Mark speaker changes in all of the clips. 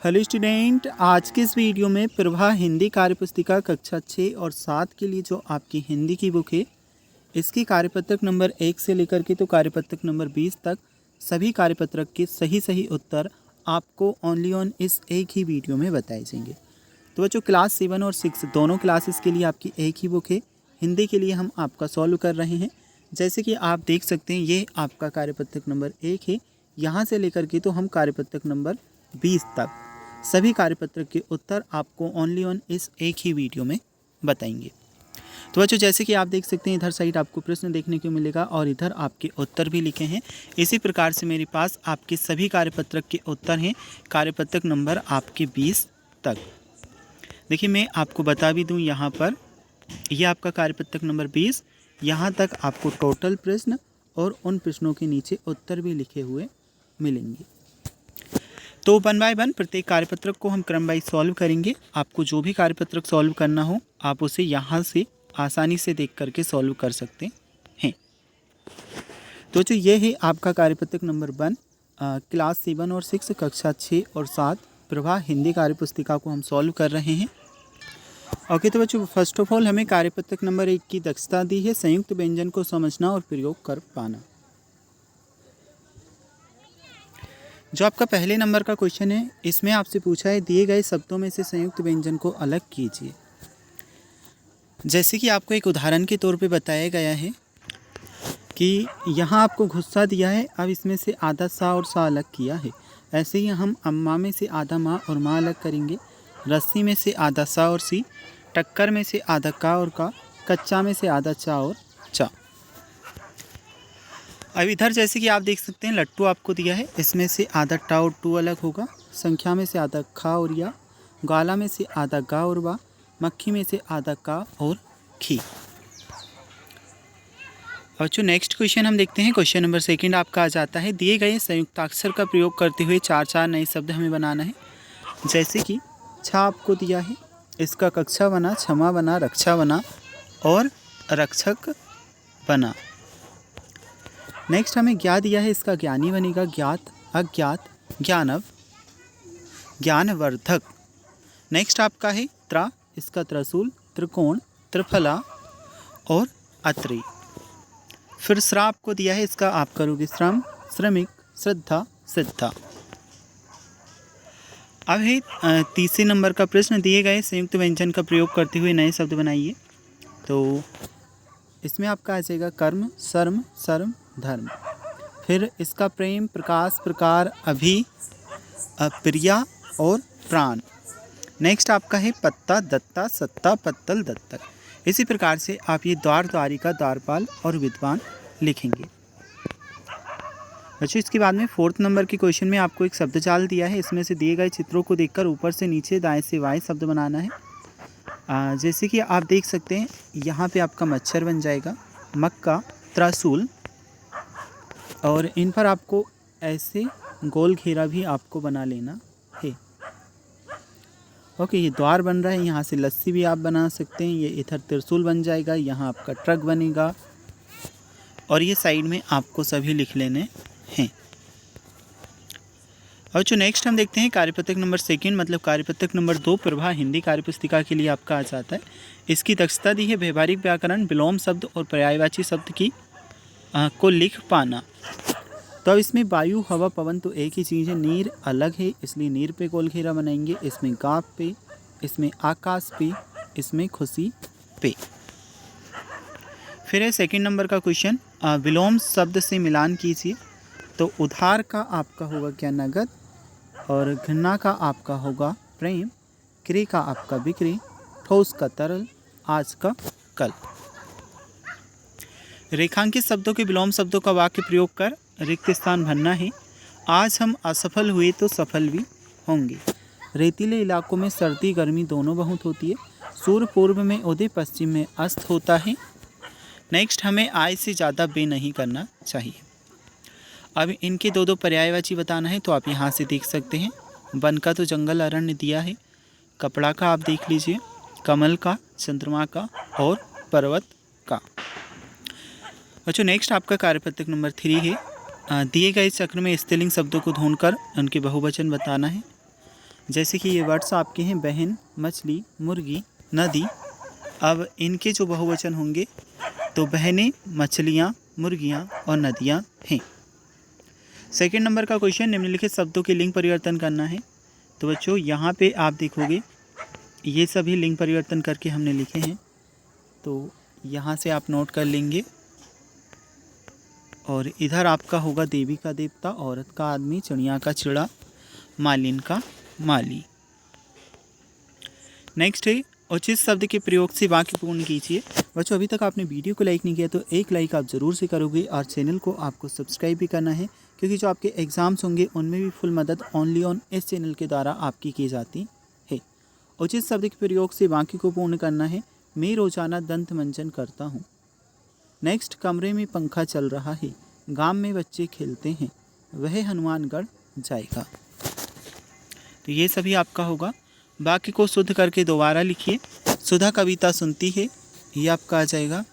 Speaker 1: Hello student, आज के इस वीडियो में प्रभा हिंदी कार्यपुस्तिका कक्षा 6 और 7 के लिए जो आपकी हिंदी की बुक है, इसकी कार्यपत्रक नंबर 1 से लेकर के तो कार्यपत्रक नंबर 20 तक सभी कार्यपत्रक के सही उत्तर आपको ओनली ऑन इस एक ही वीडियो में बताए जाएंगे। तो बच्चों, क्लास 7 और 6 दोनों क्लासेस के लिए आपकी एक ही बुक है। हिंदी के लिए हम आपका सॉल्व कर रहे हैं। जैसे कि आप देख सकते हैं, ये आपका कार्यपत्रक नंबर 1 है। यहाँ से लेकर के तो हम कार्यपत्रक नंबर 20 तक सभी कार्यपत्रक के उत्तर आपको ओनली ऑन इस एक ही वीडियो में बताएंगे। तो बच्चों, जैसे कि आप देख सकते हैं, इधर साइड आपको प्रश्न देखने को मिलेगा और इधर आपके उत्तर भी लिखे हैं। इसी प्रकार से मेरे पास आपके सभी कार्यपत्रक के उत्तर हैं, कार्यपत्रक नंबर आपके 20 तक। देखिए, मैं आपको बता भी दूं, यहाँ पर यह आपका कार्यपत्रक नंबर 20, यहाँ तक आपको टोटल प्रश्न और उन प्रश्नों के नीचे उत्तर भी लिखे हुए मिलेंगे। तो 1 बाय 1 प्रत्येक कार्यपत्रक को हम क्रम वाइज सॉल्व करेंगे। आपको जो भी कार्यपत्रक सॉल्व करना हो, आप उसे यहाँ से आसानी से देख करके सॉल्व कर सकते हैं। तो जो ये है आपका कार्यपत्रक नंबर 1, क्लास 7 और 6 कक्षा 6 और 7 प्रभा हिंदी कार्यपुस्तिका को हम सॉल्व कर रहे हैं। ओके, तो बच्चों, फर्स्ट ऑफ ऑल हमें कार्यपत्रक नंबर 1 की दक्षता दी है संयुक्त व्यंजन को समझना और प्रयोग कर पाना। जो आपका पहले नंबर का क्वेश्चन है, इसमें आपसे पूछा है दिए गए शब्दों में से संयुक्त व्यंजन को अलग कीजिए। जैसे कि आपको एक उदाहरण के तौर पे बताया गया है कि यहाँ आपको गुस्सा दिया है, अब इसमें से आधा सा और सा अलग किया है। ऐसे ही हम अम्मा में से आधा माँ और माँ अलग करेंगे, रस्सी में से आधा सा और सी, टक्कर में से आधा का और का, कच्चा में से आधा चा और चा। अब इधर जैसे कि आप देख सकते हैं, लट्टू आपको दिया है, इसमें से आधा टा और टू अलग होगा, संख्या में से आधा खा और या, गाला में से आधा गा और बा, मक्खी में से आधा का और खी। और जो नेक्स्ट क्वेश्चन हम देखते हैं, क्वेश्चन नंबर 2 आपका आ जाता है, दिए गए संयुक्ताक्षर का प्रयोग करते हुए 4 नए शब्द हमें बनाना है। जैसे कि छा आपको दिया है, इसका कक्षा बना, क्षमा बना, रक्षा बना और रक्षक बना। नेक्स्ट हमें ज्ञा दिया है, इसका ज्ञानी बनेगा, ज्ञात, अज्ञात, ज्ञानव, ज्ञानवर्धक। नेक्स्ट आपका है त्रा, इसका त्रिशूल, त्रिकोण, त्रिफला और अत्रि। फिर श्रा आपको दिया है, इसका आप करोगे श्रम, श्रमिक, श्रद्धा, सिद्धा। अब है तीसरे नंबर का प्रश्न, दिए गए संयुक्त व्यंजन का प्रयोग करते हुए नए शब्द बनाइए। तो इसमें आपका आ जाएगा कर्म, शर्म, शर्म, धर्म। फिर इसका प्रेम, प्रकाश, प्रकार, अभि, प्रिया और प्राण। नेक्स्ट आपका है पत्ता, दत्ता, सत्ता, पत्तल, दत्तक। इसी प्रकार से आप ये द्वार, द्वारिका, द्वारपाल और विद्वान लिखेंगे। अच्छा, इसके बाद में 4th नंबर के क्वेश्चन में आपको एक शब्द जाल दिया है, इसमें से दिए गए चित्रों को देखकर ऊपर से नीचे, दाएं से बाएं शब्द बनाना है। जैसे कि आप देख सकते हैं, यहाँ पे आपका मच्छर बन जाएगा, मक्का, त्रिशूल, और इन पर आपको ऐसे गोल घेरा भी आपको बना लेना है। ओके, ये द्वार बन रहा है, यहाँ से लस्सी भी आप बना सकते हैं। ये इधर त्रिशूल बन जाएगा, यहाँ आपका ट्रक बनेगा और ये साइड में आपको सभी लिख लेने हैं। और जो नेक्स्ट हम देखते हैं, कार्यपत्रक नंबर 2 मतलब कार्यपत्रक नंबर 2 प्रभा हिंदी कार्यपुस्तिका के लिए आपका आ जाता है। इसकी दक्षता दी है व्यवहारिक व्याकरण, विलोम शब्द और पर्यायवाची शब्द की को लिख पाना। तो अब इसमें वायु, हवा, पवन तो एक ही चीज़ है, नीर अलग है, इसलिए नीर पे गोल घेरा बनाएंगे, इसमें गाप पे, इसमें आकाश पे, इसमें खुशी पे। फिर है 2nd नंबर का क्वेश्चन, विलोम शब्द से मिलान कीजिए। तो उधार का आपका होगा क्या, नगद, और घृणा का आपका होगा प्रेम, क्रय का आपका बिक्री, ठोस का तरल, आज का कल। रेखांकित शब्दों के विलोम शब्दों का वाक्य प्रयोग कर रिक्त स्थान भरना है। आज हम असफल हुए तो सफल भी होंगे। रेतीले इलाकों में सर्दी गर्मी दोनों बहुत होती है। सूर्य पूर्व में उदय, पश्चिम में अस्त होता है। नेक्स्ट हमें आय से ज़्यादा बे नहीं करना चाहिए। अब इनके दो पर्यायवाची बताना है, तो आप यहाँ से देख सकते हैं। वन का तो जंगल अरण्य दिया है, कपड़ा का आप देख लीजिए, कमल का, चंद्रमा का और पर्वत का। अच्छा, नेक्स्ट आपका कार्यपत्रक नंबर 3 है। दिए गए चक्र में स्त्रीलिंग शब्दों को ढूंढकर उनके बहुवचन बताना है। जैसे कि ये वर्ड्स आपके हैं बहन, मछली, मुर्गी, नदी। अब इनके जो बहुवचन होंगे तो बहनें, मछलियाँ, मुर्गियाँ और नदियाँ हैं। सेकंड नंबर का क्वेश्चन, निम्नलिखित शब्दों के लिंग परिवर्तन करना है। तो बच्चों यहाँ पे आप देखोगे ये सभी लिंग परिवर्तन करके हमने लिखे हैं, तो यहाँ से आप नोट कर लेंगे। और इधर आपका होगा देवी का देवता, औरत का आदमी, चिड़िया का चिड़ा, मालिन का माली। नेक्स्ट है उचित शब्द के प्रयोग से वाक्य पूर्ण कीजिए। बच्चों अभी तक आपने वीडियो को लाइक नहीं किया तो एक लाइक आप ज़रूर से करोगे और चैनल को आपको सब्सक्राइब भी करना है, क्योंकि जो आपके एग्ज़ाम्स होंगे उनमें भी फुल मदद ओनली ऑन इस चैनल के द्वारा आपकी की जाती है। उचित शब्द के प्रयोग से वाक्य को पूर्ण करना है। मैं रोजाना दंत मंजन करता हूँ। नेक्स्ट, कमरे में पंखा चल रहा है, गांव में बच्चे खेलते हैं, वह हनुमानगढ़ जाएगा। तो ये सभी आपका होगा। वाक्य को शुद्ध करके दोबारा लिखिए। सुधा कविता सुनती है, ये आपका आ जाएगा।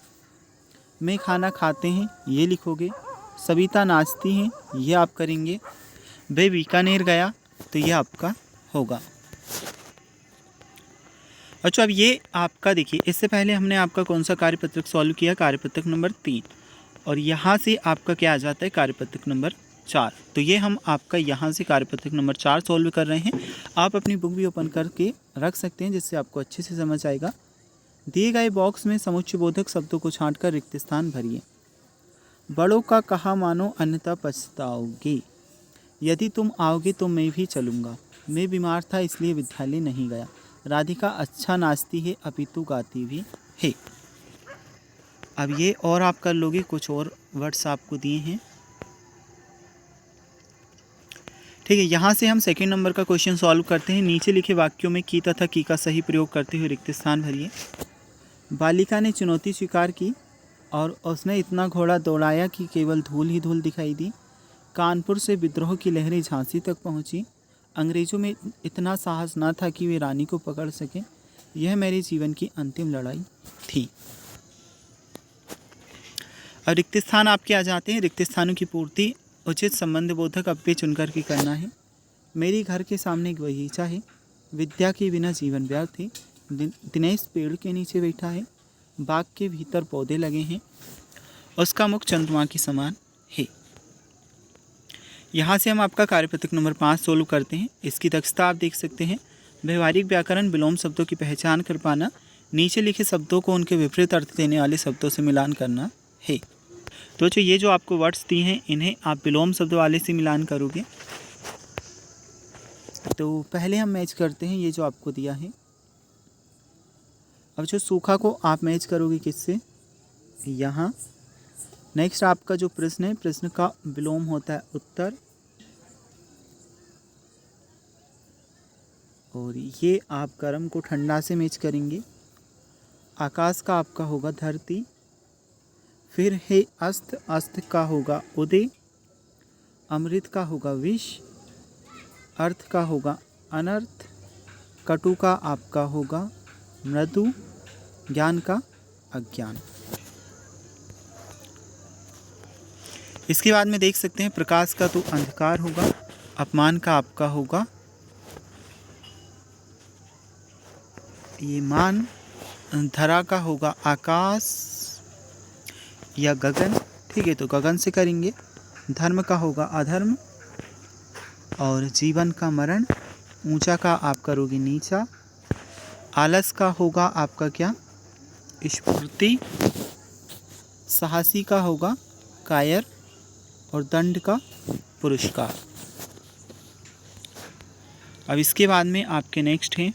Speaker 1: मैं खाना खाते हैं, ये लिखोगे। सविता नाचती हैं, ये आप करेंगे। वे बीकानेर गया, तो ये आपका होगा। अच्छा, अब ये आपका देखिए, इससे पहले हमने आपका कौन सा कार्यपत्रक सॉल्व किया, कार्यपत्रक नंबर 3, और यहाँ से आपका क्या आ जाता है, कार्यपत्रक नंबर 4। तो ये हम आपका यहाँ से कार्यपत्रक नंबर 4 सॉल्व कर रहे हैं। आप अपनी बुक भी ओपन करके रख सकते हैं, जिससे आपको अच्छे से समझ आएगा। दिए गए बॉक्स में समुच्चयबोधक शब्दों को छांटकर रिक्त स्थान भरिए। बड़ों का कहा मानो अन्यथा पछताओगे। यदि तुम आओगे तो मैं भी चलूँगा। मैं बीमार था इसलिए विद्यालय नहीं गया। राधिका अच्छा नाचती है अपितु गाती भी है। अब ये और आप कर लोगे, कुछ और वर्ड्स आपको दिए हैं, ठीक है। यहाँ से हम सेकंड नंबर का क्वेश्चन सॉल्व करते हैं। नीचे लिखे वाक्यों में की तथा की का सही प्रयोग करते हुए रिक्त स्थान भरिए। बालिका ने चुनौती स्वीकार की और उसने इतना घोड़ा दौड़ाया कि केवल धूल ही धूल दिखाई दी। कानपुर से विद्रोह की लहरें झांसी तक पहुंची। अंग्रेज़ों में इतना साहस न था कि वे रानी को पकड़ सकें। यह मेरे जीवन की अंतिम लड़ाई थी। अब रिक्त स्थान आपके आ जाते हैं। रिक्त स्थानों की पूर्ति उचित संबंध बोधक अव्यय चुनकर के करना है। मेरी घर के सामने एक बगीचा है, विद्या के बिना जीवन व्यर्थ है। दिनेश पेड़ के नीचे बैठा है, बाग के भीतर पौधे लगे हैं, उसका मुख चंद्रमा के समान है। यहाँ से हम आपका कार्यपत्रक नंबर 5 सोल्व करते हैं। इसकी दक्षता आप देख सकते हैं। व्यवहारिक व्याकरण, विलोम शब्दों की पहचान कर पाना, नीचे लिखे शब्दों को उनके विपरीत अर्थ देने वाले शब्दों से मिलान करना है। तो ये जो आपको वर्ड्स दिए हैं, इन्हें आप विलोम शब्द वाले से मिलान करोगे। तो पहले हम मैच करते हैं ये जो आपको दिया है। अब जो सूखा को आप मैच करोगे किससे, यहाँ। नेक्स्ट आपका जो प्रश्न है, प्रश्न का विलोम होता है उत्तर, और ये आप गर्म को ठंडा से मैच करेंगे। आकाश का आपका होगा धरती, फिर है अस्त, अस्त का होगा उदय, अमृत का होगा विष, अर्थ का होगा अनर्थ, कटु का आपका होगा मृदु, ज्ञान का अज्ञान। इसके बाद में देख सकते हैं प्रकाश का तो अंधकार होगा, अपमान का आपका होगा ये मान, धरा का होगा आकाश या गगन, ठीक है, तो गगन से करेंगे। धर्म का होगा अधर्म, और जीवन का मरण, ऊंचा का आप करोगे नीचा। आलस का होगा आपका क्या, स्फूर्ति। साहसी का होगा कायर, और दंड का पुरस्कार। अब इसके बाद में आपके नेक्स्ट हैं,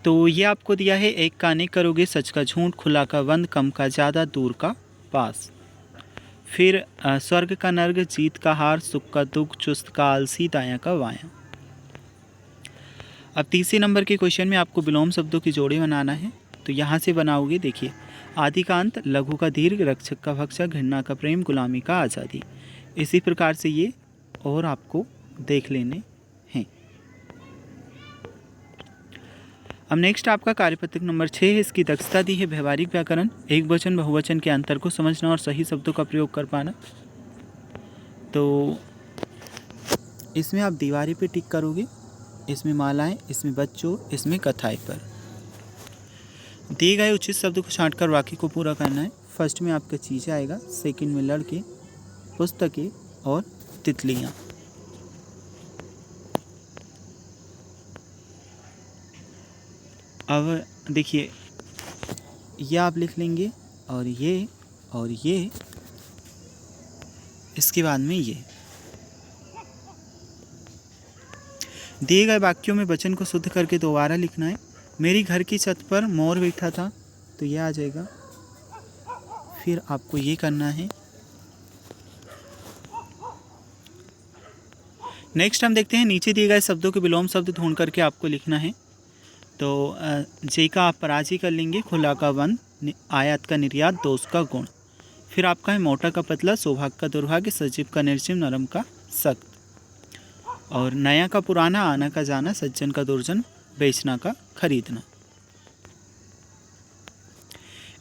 Speaker 1: तो ये आपको दिया है, एक का अनेक करोगे, सच का झूठ, खुला का बंद, कम का ज़्यादा, दूर का पास। फिर स्वर्ग का नर्क, जीत का हार, सुख का दुख, चुस्त का आलसी, दायां का वायां। अब तीसरे नंबर के क्वेश्चन में आपको विलोम शब्दों की जोड़ी बनाना है। तो यहाँ से बनाओगे, देखिए, आदि का अंत, लघु का दीर्घ, रक्षक का भक्षक, घृणा का प्रेम, गुलामी का आज़ादी। इसी प्रकार से ये और आपको देख लेने हैं। अब नेक्स्ट आपका कार्यपत्रक नंबर 6 है। इसकी दक्षता दी है व्यवहारिक व्याकरण, एक वचन बहुवचन के अंतर को समझना और सही शब्दों का प्रयोग कर पाना। तो इसमें आप दीवारी पे टिक करोगे, इसमें मालाएं, इसमें बच्चों, इसमें कथाएं पर। दिए गए उचित शब्द को छांटकर वाक्य को पूरा करना है। फर्स्ट में आपका चीज़ें आएगा, सेकंड में लड़के, पुस्तकें और तितलियाँ। अब देखिए, ये आप लिख लेंगे और ये इसके बाद में ये। दिए गए वाक्यों में वचन को शुद्ध करके दोबारा लिखना है। मेरी घर की छत पर मोर बैठा था, तो ये आ जाएगा। फिर आपको ये करना है। नेक्स्ट हम देखते हैं, नीचे दिए गए शब्दों के विलोम शब्द ढूंढ करके आपको लिखना है। तो जे का आप पराजी कर लेंगे, खुला का बंद, आयात का निर्यात, दोष का गुण। फिर आपका है मोटा का पतला, सौभाग्य का दुर्भाग्य, सजीव का निर्जीव, नरम का सख्त। और नया का पुराना, आना का जाना, सज्जन का दुर्जन, बेचना का खरीदना।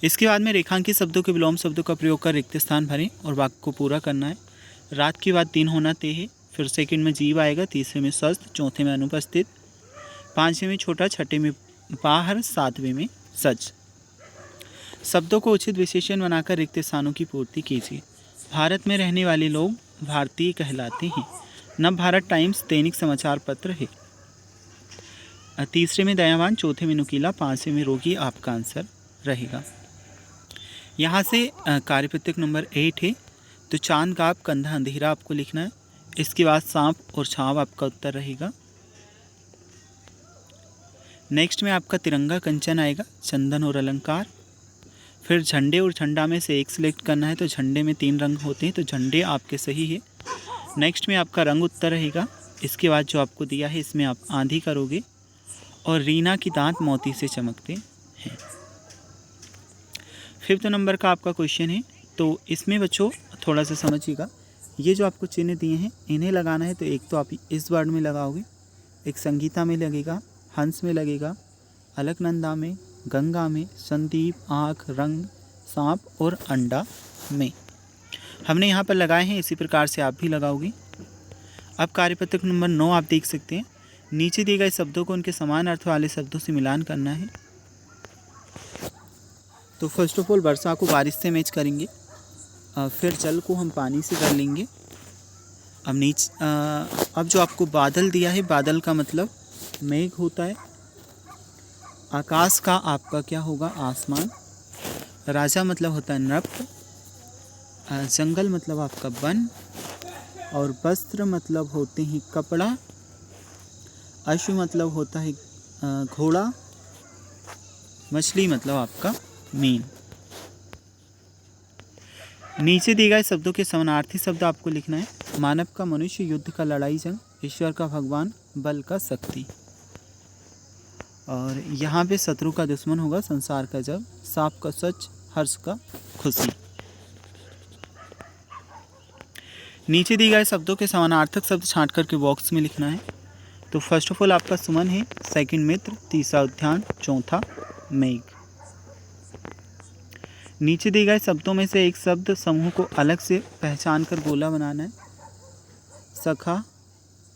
Speaker 1: इसके बाद में रेखांकित शब्दों के विलोम शब्दों का प्रयोग कर रिक्त स्थान भरें और वाक्य को पूरा करना है। रात की बात दिन होना तय है। फिर सेकंड में जीव आएगा, तीसरे में स्वस्थ, चौथे में अनुपस्थित, पांचवें में छोटा, छठे में बाहर, सातवें में सच। शब्दों को उचित विशेषण बनाकर रिक्त स्थानों की पूर्ति कीजिए। भारत में रहने वाले लोग भारतीय कहलाते हैं। नव भारत टाइम्स दैनिक समाचार पत्र है। तीसरे में दयावान, चौथे में नुकीला, पांचवें में रोगी आपका आंसर रहेगा। यहाँ से कार्यपत्रक नंबर 8 है। तो चांद का आप कंधा अंधेरा आपको लिखना है। इसके बाद सांप और छाव आपका उत्तर रहेगा। नेक्स्ट में आपका तिरंगा कंचन आएगा, चंदन और अलंकार। फिर झंडे और झंडा में से एक सिलेक्ट करना है। तो झंडे में 3 रंग होते हैं, तो झंडे आपके सही है। नेक्स्ट में आपका रंग उत्तर रहेगा। इसके बाद जो आपको दिया है इसमें आप आंधी करोगे। और रीना की दांत मोती से चमकते हैं। 5th नंबर का आपका क्वेश्चन है। तो इसमें बच्चों थोड़ा सा समझिएगा, ये जो आपको चिन्ह दिए हैं इन्हें लगाना है। तो एक तो आप इस वर्ड में लगाओगे, एक संगीता में लगेगा, हंस में लगेगा, अलकनंदा में, गंगा में, संदीप, आँख, रंग, सांप और अंडा में हमने यहाँ पर लगाए हैं। इसी प्रकार से आप भी लगाओगे। अब कार्यपत्रक नंबर 9 आप देख सकते हैं। नीचे दिए गए शब्दों को उनके समान अर्थ वाले शब्दों से मिलान करना है। तो फर्स्ट ऑफ ऑल वर्षा को बारिश से मैच करेंगे। फिर जल को हम पानी से कर लेंगे। अब जो आपको बादल दिया है, बादल का मतलब मेघ होता है। आकाश का आपका क्या होगा, आसमान। राजा मतलब होता है नृप। जंगल मतलब आपका वन। और वस्त्र मतलब होते हैं कपड़ा। अश्व मतलब होता है घोड़ा। मछली मतलब आपका मीन। नीचे दिए गए शब्दों के समानार्थी शब्द आपको लिखना है। मानव का मनुष्य, युद्ध का लड़ाई जंग, ईश्वर का भगवान, बल का शक्ति। और यहाँ पे शत्रु का दुश्मन होगा, संसार का जग, सांप का सच, हर्ष का खुशी। नीचे दिए गए शब्दों के समानार्थक शब्द छांट करके बॉक्स में लिखना है। तो फर्स्ट ऑफ ऑल आपका सुमन है, सेकंड मित्र, तीसरा उद्यान, चौथा मेघ। नीचे दिए गए शब्दों में से एक शब्द समूह को अलग से पहचान कर गोला बनाना है। सखा,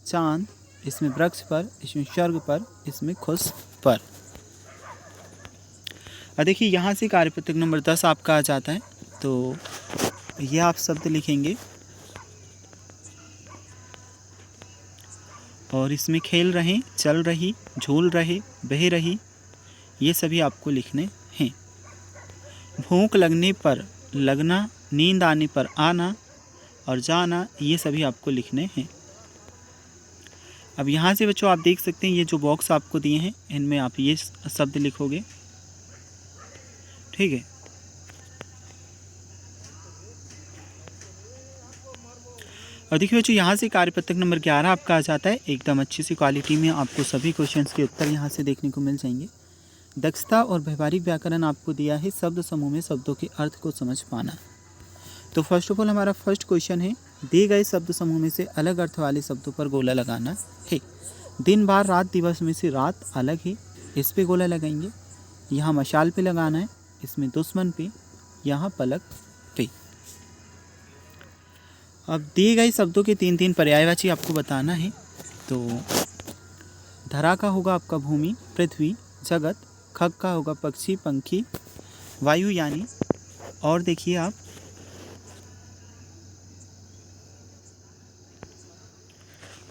Speaker 1: चांद, इसमें वृक्ष पर, इसमें स्वर्ग पर, इसमें खुश पर। और देखिए यहाँ से कार्यपत्रक नंबर 10 आपका आ जाता है। तो ये आप शब्द लिखेंगे और इसमें खेल रहे, चल रही, झूल रहे, बह रही, ये सभी आपको लिखने हैं। भूख लगने पर लगना, नींद आने पर आना और जाना, ये सभी आपको लिखने हैं। अब यहाँ से बच्चों आप देख सकते हैं ये जो बॉक्स आपको दिए हैं इनमें आप ये शब्द लिखोगे, ठीक है। और देखिए बच्चों यहाँ से कार्यपत्रक नंबर 11 आपका आ जाता है। एकदम अच्छी सी क्वालिटी में आपको सभी क्वेश्चंस के उत्तर यहाँ से देखने को मिल जाएंगे। दक्षता और व्यवहारिक व्याकरण आपको दिया है। शब्द समूह में शब्दों के अर्थ को समझ पाना। तो फर्स्ट ऑफ ऑल हमारा फर्स्ट क्वेश्चन है, दिए गए शब्द समूह में से अलग अर्थ वाले शब्दों पर गोला लगाना है। दिन बार रात दिवस में से रात अलग है, इस पे गोला लगाएंगे। यहाँ मशाल पे लगाना है, इसमें दुश्मन पे, यहाँ पलक पे। अब दिए गए शब्दों के 3-3 पर्यायवाची आपको बताना है। तो धरा का होगा आपका भूमि, पृथ्वी, जगत। खग का होगा पक्षी, पंखी, वायु यानी। और देखिए आप,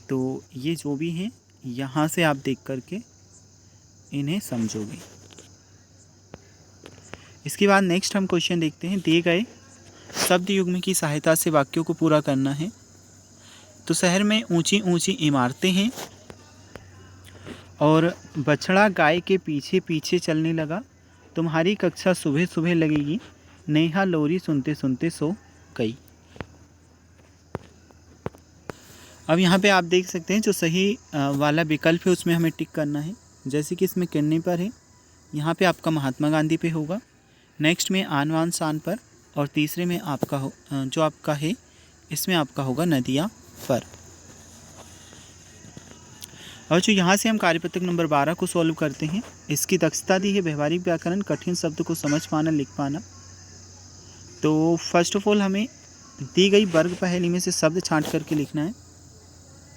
Speaker 1: तो ये जो भी हैं यहाँ से आप देख करके इन्हें समझोगे। इसके बाद नेक्स्ट हम क्वेश्चन देखते हैं। दिए गए शब्द युग्म की सहायता से वाक्यों को पूरा करना है। तो शहर में ऊंची ऊंची इमारतें हैं और बछड़ा गाय के पीछे पीछे चलने लगा। तुम्हारी कक्षा सुबह सुबह लगेगी, नेहा लोरी सुनते सुनते सो गई। अब यहाँ पे आप देख सकते हैं जो सही वाला विकल्प है उसमें हमें टिक करना है। जैसे कि इसमें किन्नी पर है, यहाँ पे आपका महात्मा गांधी पे होगा, नेक्स्ट में आन बान शान पर, और तीसरे में आपका जो आपका है इसमें आपका होगा नदियाँ पर। और जो यहाँ से हम कार्यपत्रक नंबर 12 को सॉल्व करते हैं। इसकी दक्षता दी है व्यवहारिक व्याकरण, कठिन शब्द को समझ पाना, लिख पाना। तो फर्स्ट ऑफ ऑल हमें दी गई वर्ग पहेली में से शब्द छांट करके लिखना है।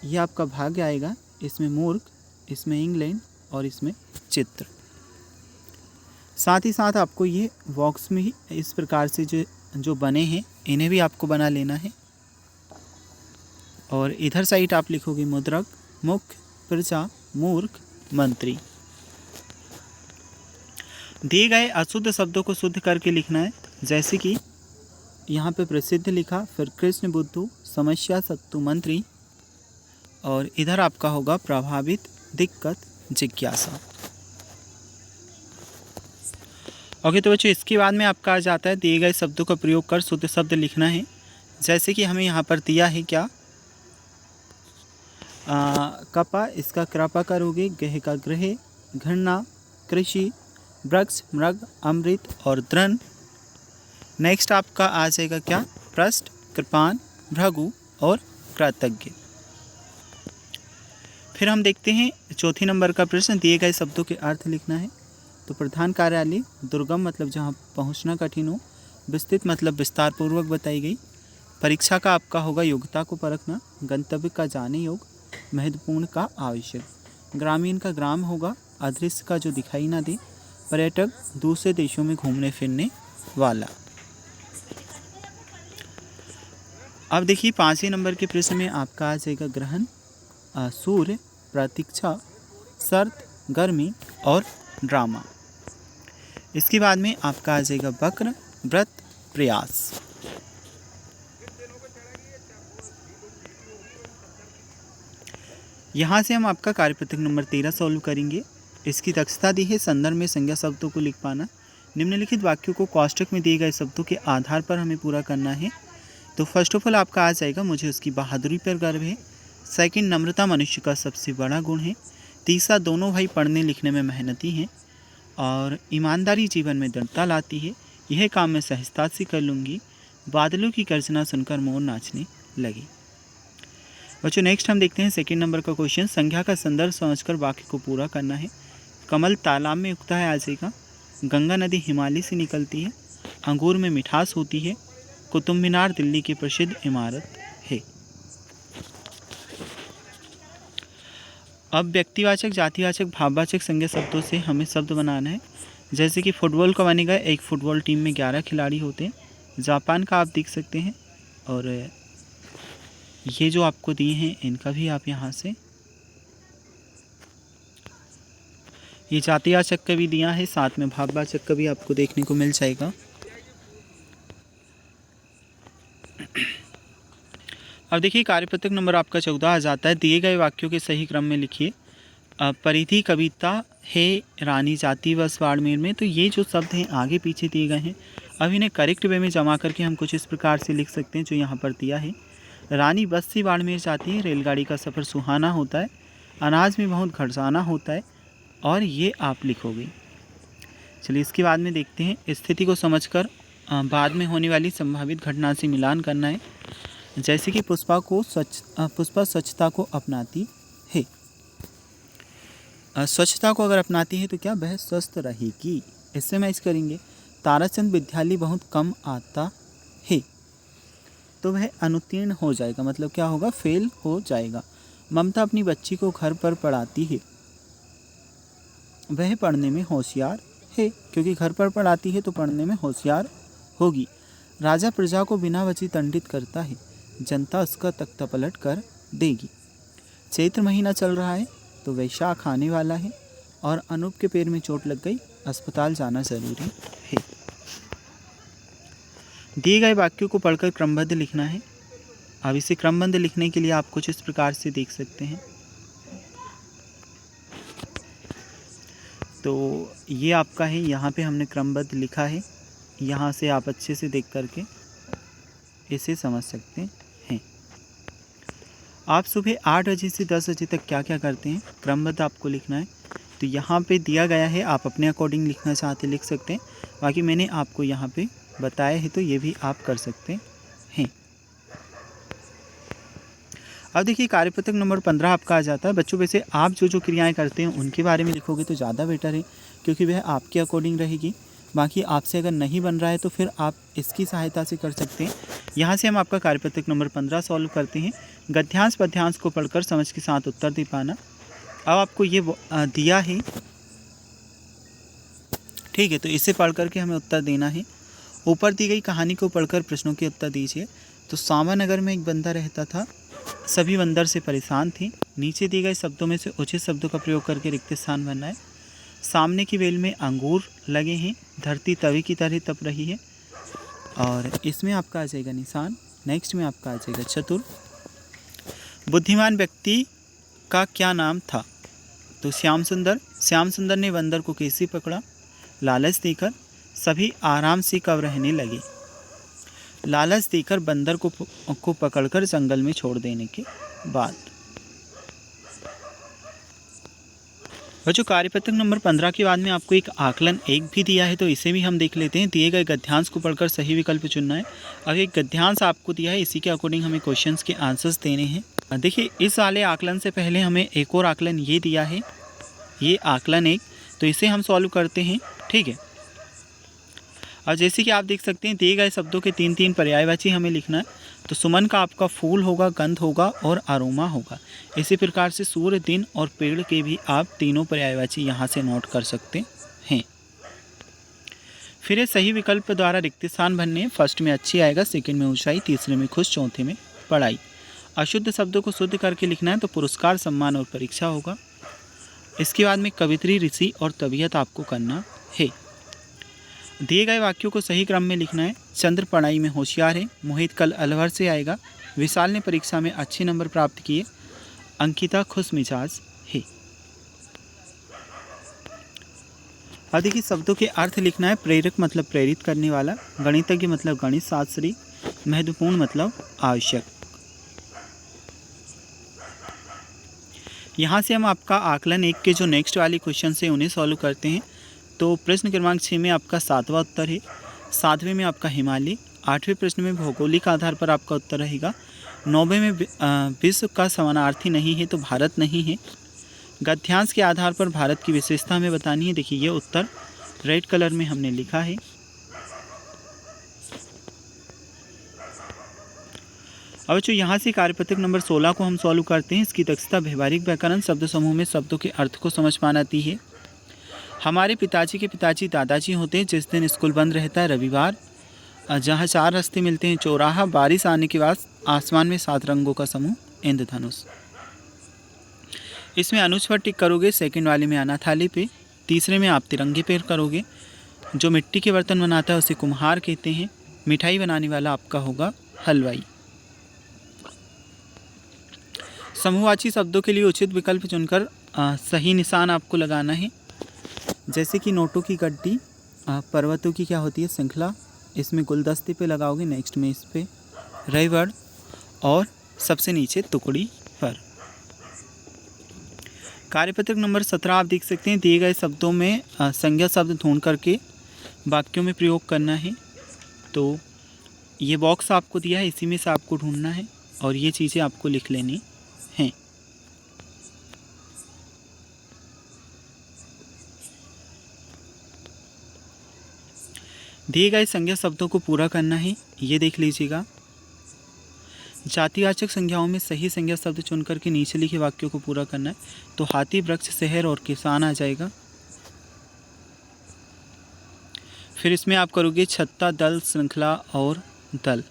Speaker 1: यह आपका भाग्य आएगा, इसमें मूर्ख, इसमें इंग्लैंड और इसमें चित्र। साथ ही साथ आपको ये बॉक्स में ही इस प्रकार से जो बने हैं इन्हें भी आपको बना लेना है। और इधर साइड आप लिखोगे मुद्रक, मुख्य, प्रजा, मूर्ख, मंत्री। दिए गए अशुद्ध शब्दों को शुद्ध करके लिखना है। जैसे कि यहाँ पे प्रसिद्ध लिखा, फिर कृष्ण, बुद्धू, समस्या, सत्तू, मंत्री, और इधर आपका होगा प्रभावित, दिक्कत, जिज्ञासा। ओके, तो बच्चों इसके बाद में आपका आ जाता है दिए गए शब्दों का प्रयोग कर शुद्ध शब्द लिखना है। जैसे कि हमें यहाँ पर दिया है क्या, कपा, इसका कृपा करोगे, गह का ग्रह, घृणा, कृषि, वृक्ष, मृग, अमृत और द्रन। नेक्स्ट आपका आ जाएगा क्या, पृष्ठ, कृपान, भृगु और कृतज्ञ। फिर हम देखते हैं चौथे नंबर का प्रश्न, दिए गए शब्दों के अर्थ लिखना है। तो प्रधान कार्यालय, दुर्गम मतलब जहाँ पहुँचना कठिन हो, विस्तृत मतलब विस्तार पूर्वक बताई गई। परीक्षा का आपका होगा योग्यता को परखना, गंतव्य का जाने योग, महत्वपूर्ण का आवश्यक, ग्रामीण का ग्राम होगा अदृश्य का जो दिखाई ना दे, पर्यटक दूसरे देशों में घूमने फिरने वाला। अब देखिए 5वें नंबर के प्रश्न में आपका आ जाएगा ग्रहण, सूर्य, प्रतीक्षा, शर्त, गर्मी और ड्रामा। इसके बाद में आपका आ जाएगा वक्र, व्रत, प्रयास। यहाँ से हम आपका कार्यपत्रक नंबर 13 सॉल्व करेंगे। इसकी दक्षता दी है संदर्भ में संज्ञा शब्दों को लिख पाना। निम्नलिखित वाक्यों को कोष्टक में दिए गए शब्दों के आधार पर हमें पूरा करना है। तो फर्स्ट ऑफ ऑल आपका आ जाएगा, मुझे उसकी बहादुरी पर गर्व है। सेकंड, नम्रता मनुष्य का सबसे बड़ा गुण है। तीसरा, दोनों भाई पढ़ने लिखने में मेहनती हैं। और ईमानदारी जीवन में दृढ़ता लाती है। यह काम मैं सहजता से कर लूँगी। बादलों की गर्जना सुनकर मोर नाचने लगे। बच्चों नेक्स्ट हम देखते हैं सेकंड नंबर का क्वेश्चन, संज्ञा का संदर्भ समझकर वाक्य को पूरा करना है। कमल तालाब में उगता है आ जाएगा, गंगा नदी हिमालय से निकलती है, अंगूर में मिठास होती है, कुतुब मीनार दिल्ली की प्रसिद्ध इमारत है। अब व्यक्तिवाचक, जातिवाचक, भाववाचक संज्ञा शब्दों से हमें शब्द बनाना है। जैसे कि फुटबॉल का बनेगा, एक फुटबॉल टीम में 11 खिलाड़ी होते हैं। जापान का आप देख सकते हैं, और ये जो आपको दिए हैं इनका भी आप यहाँ से, ये जातिवाचक का भी दिया है, साथ में भाववाचक का भी आपको देखने को मिल जाएगा। अब देखिए कार्यपत्रक नंबर आपका 14 आ जाता है। दिए गए वाक्यों के सही क्रम में लिखिए। परिधि कविता है रानी जाति बस बाड़मेर में। तो ये जो शब्द हैं आगे पीछे दिए गए हैं, अब इन्हें करेक्ट वे में जमा करके हम कुछ इस प्रकार से लिख सकते हैं जो यहाँ पर दिया है। रानी बस से बाड़मेर जाती है, रेलगाड़ी का सफ़र सुहाना होता है, अनाज में बहुत घरसाना होता है, और ये आप लिखोगे। चलिए इसके बाद में देखते हैं, स्थिति को समझकर बाद में होने वाली संभावित घटना से मिलान करना है। जैसे कि पुष्पा स्वच्छता को अपनाती है। स्वच्छता को अगर अपनाती है तो क्या वह स्वस्थ रहेगी, इससे मैच करेंगे। ताराचंद विद्यालय बहुत कम आता है। तो वह अनुत्तीर्ण हो जाएगा, मतलब क्या होगा, फेल हो जाएगा। ममता अपनी बच्ची को घर पर पढ़ाती है, वह पढ़ने में होशियार है, क्योंकि घर पर पढ़ाती है तो पढ़ने में होशियार होगी। राजा प्रजा को बिना वजह दंडित करता है, जनता उसका तख्ता पलट कर देगी। चैत्र महीना चल रहा है तो वैशाख आने वाला है, और अनूप के पैर में चोट लग गई, अस्पताल जाना जरूरी है। दिए गए वाक्यों को पढ़कर क्रमबद्ध लिखना है। अब इसे क्रमबद्ध लिखने के लिए आप कुछ इस प्रकार से देख सकते हैं। तो ये आपका है, यहाँ पे हमने क्रमबद्ध लिखा है, यहाँ से आप अच्छे से देख करके इसे समझ सकते हैं। आप सुबह 8 बजे से 10 बजे तक क्या क्या करते हैं, क्रमबद्ध आपको लिखना है। तो यहाँ पे दिया गया है, आप अपने अकॉर्डिंग लिखना चाहते लिख सकते हैं, बाकी मैंने आपको यहाँ पे बताया है तो ये भी आप कर सकते हैं। अब देखिए कार्यपत्रक नंबर 15 आपका आ जाता है। बच्चों वैसे आप जो जो क्रियाएं करते हैं उनके बारे में लिखोगे तो ज़्यादा बेटर है, क्योंकि वह आपके अकॉर्डिंग रहेगी। बाकी आपसे अगर नहीं बन रहा है तो फिर आप इसकी सहायता से कर सकते हैं। यहाँ से हम आपका कार्यपत्रक नंबर 15 सॉल्व करते हैं। गद्यांश पद्यांश को पढ़कर समझ के साथ उत्तर दे पाना। अब आपको ये दिया है, ठीक है, तो इसे पढ़ करके हमें उत्तर देना है। ऊपर दी गई कहानी को पढ़कर प्रश्नों के उत्तर दीजिए। तो सांबानगर में एक बंदर रहता था, सभी बंदर से परेशान थे। नीचे दिए गए शब्दों में से उचित शब्दों का प्रयोग करके रिक्त स्थान भरना है। सामने की बेल में अंगूर लगे हैं, धरती तवी की तरह तप रही है, और इसमें आपका आ जाएगा निशान। नेक्स्ट में आपका आ जाएगा चतुर। बुद्धिमान व्यक्ति का क्या नाम था, तो श्याम सुंदर। श्याम सुंदर ने बंदर को कैसे पकड़ा, लालच देकर। सभी आराम से कब रहने लगे, लालच देकर बंदर को पकड़कर जंगल में छोड़ देने के बाद। बच्चों कार्यपत्रक नंबर 15 के बाद में आपको एक आकलन 1 भी दिया है, तो इसे भी हम देख लेते हैं। दिए गए गद्यांश को पढ़कर सही विकल्प चुनना है। अब एक गद्यांश आपको दिया है, इसी के अकॉर्डिंग हमें क्वेश्चंस के आंसर्स देने हैं। देखिए इस वाले आकलन से पहले हमें एक और आकलन ये दिया है, ये आकलन 1, तो इसे हम सॉल्व करते हैं, ठीक है। और जैसे कि आप देख सकते हैं दिए गए शब्दों के 3-3 पर्यायवाची हमें लिखना है। तो सुमन का आपका फूल होगा, गंध होगा और अरोमा होगा। इसी प्रकार से सूर्य, दिन और पेड़ के भी आप तीनों पर्यायवाची यहाँ से नोट कर सकते हैं। फिर सही विकल्प द्वारा रिक्त स्थान भरने। फर्स्ट में अच्छी आएगा, सेकंड में ऊंचाई, तीसरे में खुश, चौथे में पढ़ाई। अशुद्ध शब्दों को शुद्ध करके लिखना है, तो पुरस्कार, सम्मान और परीक्षा होगा। इसके बाद में कवित्री, ऋषि और तबीयत आपको करना है। दिए गए वाक्यों को सही क्रम में लिखना है। चंद्र पढ़ाई में होशियार है, मोहित कल अलवर से आएगा, विशाल ने परीक्षा में अच्छे नंबर प्राप्त किए, अंकिता खुश मिजाज है। अब देखिए शब्दों के अर्थ लिखना है। प्रेरक मतलब प्रेरित करने वाला, गणितज्ञ मतलब गणित शास्त्री, महत्वपूर्ण मतलब आवश्यक। यहाँ से हम आपका आकलन 1 के जो नेक्स्ट वाले क्वेश्चन है उन्हें सॉल्व करते हैं। तो प्रश्न क्रमांक 6 में आपका 7वां उत्तर है, 7वें में आपका हिमालय, 8वें प्रश्न में भौगोलिक आधार पर आपका उत्तर रहेगा, 9वें में विश्व का समानार्थी नहीं है तो भारत नहीं है, गद्यांश के आधार पर भारत की विशेषता हमें बतानी है। देखिए ये उत्तर रेड कलर में हमने लिखा है। अब जो यहाँ से कार्यपत्रक नंबर 16 को हम सॉल्व करते हैं। इसकी दक्षता व्यवहारिक व्याकरण, शब्द समूह में शब्दों के अर्थ को समझ पाना आती है। हमारे पिताजी के पिताजी दादाजी होते हैं। जिस दिन स्कूल बंद रहता है रविवार, जहाँ 4 रास्ते मिलते हैं चौराहा, बारिश आने के बाद आसमान में 7 रंगों का समूह, इंद्रधनुष। इसमें अनुज पर टिक करोगे, सेकंड वाले में अनाथालय पे, तीसरे में आप तिरंगे पे करोगे। जो मिट्टी के बर्तन बनाता है उसे कुम्हार कहते हैं, मिठाई बनाने वाला आपका होगा हलवाई। समूहवाची शब्दों के लिए उचित विकल्प चुनकर सही निशान आपको लगाना है। जैसे कि नोटों की गड्डी, पर्वतों की क्या होती है श्रृंखला, इसमें गुलदस्ते पे लगाओगे, नेक्स्ट में इस पे रविवार, और सबसे नीचे टुकड़ी पर। कार्यपत्रक नंबर 17 आप देख सकते हैं। दिए गए शब्दों में संज्ञा शब्द ढूंढ करके वाक्यों में प्रयोग करना है। तो ये बॉक्स आपको दिया है, इसी में से आपको ढूंढना है और ये चीज़ें आपको लिख लेनी हैं। दिए गए संज्ञा शब्दों को पूरा करना है, ये देख लीजिएगा। जातिवाचक संज्ञाओं में सही संज्ञा शब्द चुनकर के नीचे लिखे वाक्यों को पूरा करना है। तो हाथी, वृक्ष, शहर और किसान आ जाएगा। फिर इसमें आप करोगे छत्ता, दल, श्रृंखला और दल।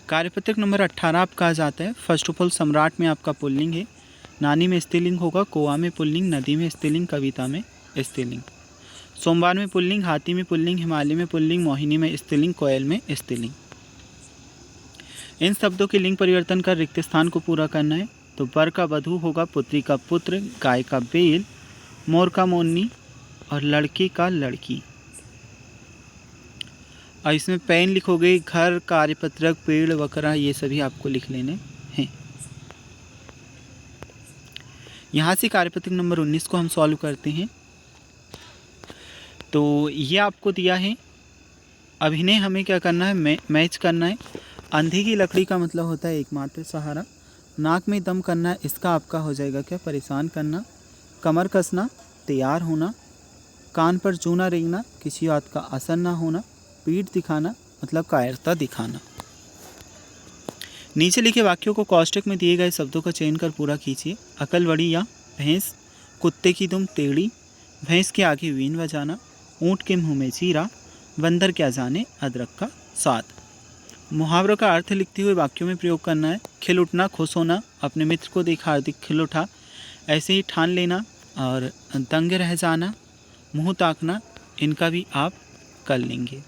Speaker 1: कार्यपत्रक नंबर 18 आपका आ जाता है। फर्स्ट ऑफ ऑल सम्राट में आपका पुल्लिंग है, नानी में स्त्रीलिंग होगा, कोआ में पुल्लिंग, नदी में स्त्रीलिंग, कविता में स्त्रीलिंग। सोमवार में पुल्लिंग, हाथी में पुल्लिंग, हिमालय में पुल्लिंग, मोहिनी में स्त्रीलिंग, कोयल में स्त्रीलिंग। इन शब्दों के लिंग परिवर्तन कर रिक्त स्थान को पूरा करना है। तो वर का वधू होगा, पुत्री का पुत्र, गाय का बैल, मोर का मोरनी और लड़के का लड़की। और इसमें पेन लिखोगे, घर, कार्यपत्रक, पेड़ वगैरह ये सभी आपको लिख लेने हैं। यहाँ से कार्यपत्रक नंबर 19 को हम सॉल्व करते हैं। तो ये आपको दिया है, अभिनय हमें क्या करना है, मैच करना है। अंधे की लकड़ी का मतलब होता है एकमात्र सहारा। नाक में दम करना, इसका आपका हो जाएगा क्या, परेशान करना। कमर कसना, तैयार होना। कान पर जूना रेंगना, किसी बात का असर ना होना। पीठ दिखाना मतलब कायरता दिखाना। नीचे लिखे वाक्यों को कोष्टक में दिए गए शब्दों का चयन कर पूरा कीजिए। अकल बड़ी या भैंस, कुत्ते की दुम टेढ़ी, भैंस के आगे वीन बजाना, ऊँट के मुँह में जीरा, बंदर क्या जाने अदरक का स्वाद। मुहावरों का अर्थ लिखते हुए वाक्यों में प्रयोग करना है। खिल उठना, खुश होना, अपने मित्र को देख हार्दिक खिल उठा, ऐसे ही ठान लेना और दंग रह जाना, मुँह ताकना, इनका भी आप कर लेंगे।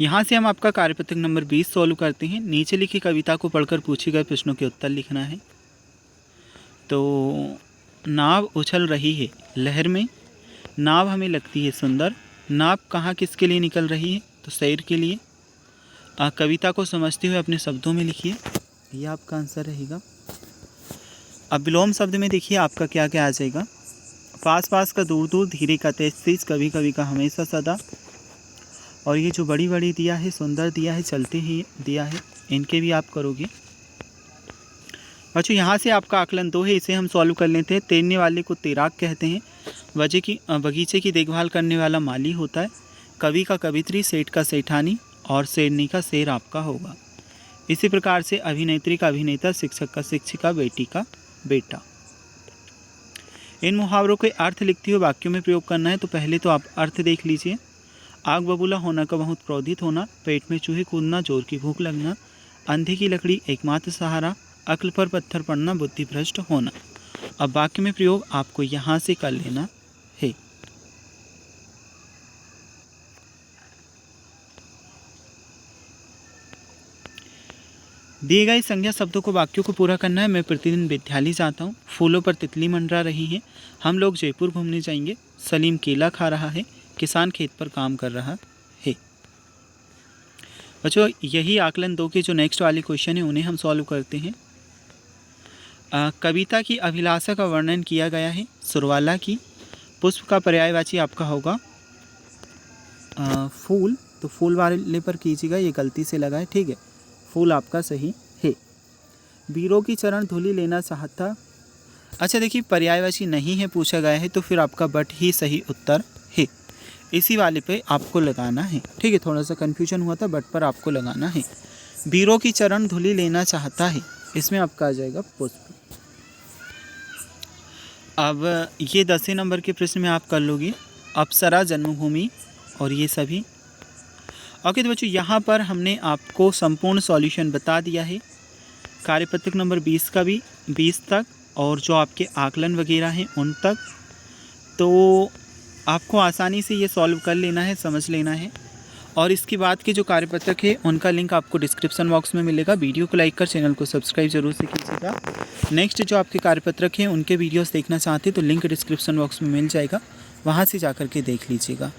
Speaker 1: यहाँ से हम आपका कार्यपत्रक नंबर 20 सॉल्व करते हैं। नीचे लिखी कविता को पढ़कर पूछे गए प्रश्नों के उत्तर लिखना है। तो नाव उछल रही है लहर में, नाव हमें लगती है सुंदर, नाव कहाँ किसके लिए निकल रही है, तो शैर के लिए। कविता को समझते हुए अपने शब्दों में लिखिए, यह आपका आंसर रहेगा। अब विलोम शब्द में देखिए आपका क्या क्या आ जाएगा। पास पास का दूर दूर, धीरे का तेज तेज, कभी कभी का हमेशा सदा। और ये जो बड़ी बड़ी दिया है, सुंदर दिया है, चलते ही दिया है, इनके भी आप करोगे। बच्चों यहाँ से आपका आकलन 2 है, इसे हम सॉल्व कर लेते हैं। तैरने वाले को तैराक कहते हैं। बगीचे की देखभाल करने वाला माली होता है। कवि का कवित्री, सेठ का सेठानी और शेरनी का शेर आपका होगा। इसी प्रकार से अभिनेत्री का अभिनेता, शिक्षक का शिक्षिका, बेटी का बेटा। इन मुहावरों के अर्थ लिखते हुए वाक्यों में प्रयोग करना है। तो पहले तो आप अर्थ देख लीजिए। आग बबूला होना का बहुत क्रोधित होना, पेट में चूहे कूदना, जोर की भूख लगना, अंधे की लकड़ी एकमात्र सहारा, अक्ल पर पत्थर पड़ना, बुद्धि भ्रष्ट होना। अब वाक्य में प्रयोग आपको यहाँ से कर लेना है। दिए गए संज्ञा शब्दों को वाक्यों को पूरा करना है। मैं प्रतिदिन विद्यालय जाता हूँ, फूलों पर तितली मंडरा रही है, हम लोग जयपुर घूमने जाएंगे, सलीम केला खा रहा है, किसान खेत पर काम कर रहा है। बच्चों यही आकलन 2 के जो नेक्स्ट वाले क्वेश्चन है उन्हें हम सॉल्व करते हैं। कविता की अभिलाषा का वर्णन किया गया है। सुरवाला की। पुष्प का पर्यायवाची आपका होगा फूल, तो फूल वाले पर कीजिएगा, ये गलती से लगा है, ठीक है, फूल आपका सही है। वीरों की चरण धूलि लेना चाहता, अच्छा देखिए पर्यायवाची नहीं है पूछा गया है, तो फिर आपका बट ही सही उत्तर है। इसी वाले पे आपको लगाना है, ठीक है, थोड़ा सा कन्फ्यूजन हुआ था, बट पर आपको लगाना है। वीरों की चरण धूलि लेना चाहता है, इसमें आपका आ जाएगा पुष्प। अब ये 10 नंबर के प्रश्न में आप कर लोगे अप्सरा, जन्मभूमि और ये सभी। ओके तो बच्चों यहाँ पर हमने आपको संपूर्ण सॉल्यूशन बता दिया है कार्यपत्रक नंबर 20 का भी, 20 तक, और जो आपके आकलन वगैरह हैं उन तक। तो आपको आसानी से ये सॉल्व कर लेना है, समझ लेना है। और इसके बाद के जो कार्यपत्रक है उनका लिंक आपको डिस्क्रिप्शन बॉक्स में मिलेगा। वीडियो को लाइक कर चैनल को सब्सक्राइब जरूर से कीजिएगा। नेक्स्ट जो आपके कार्यपत्रक हैं उनके वीडियोस देखना चाहते हैं तो लिंक डिस्क्रिप्शन बॉक्स में मिल जाएगा, वहाँ से जाकर के देख लीजिएगा।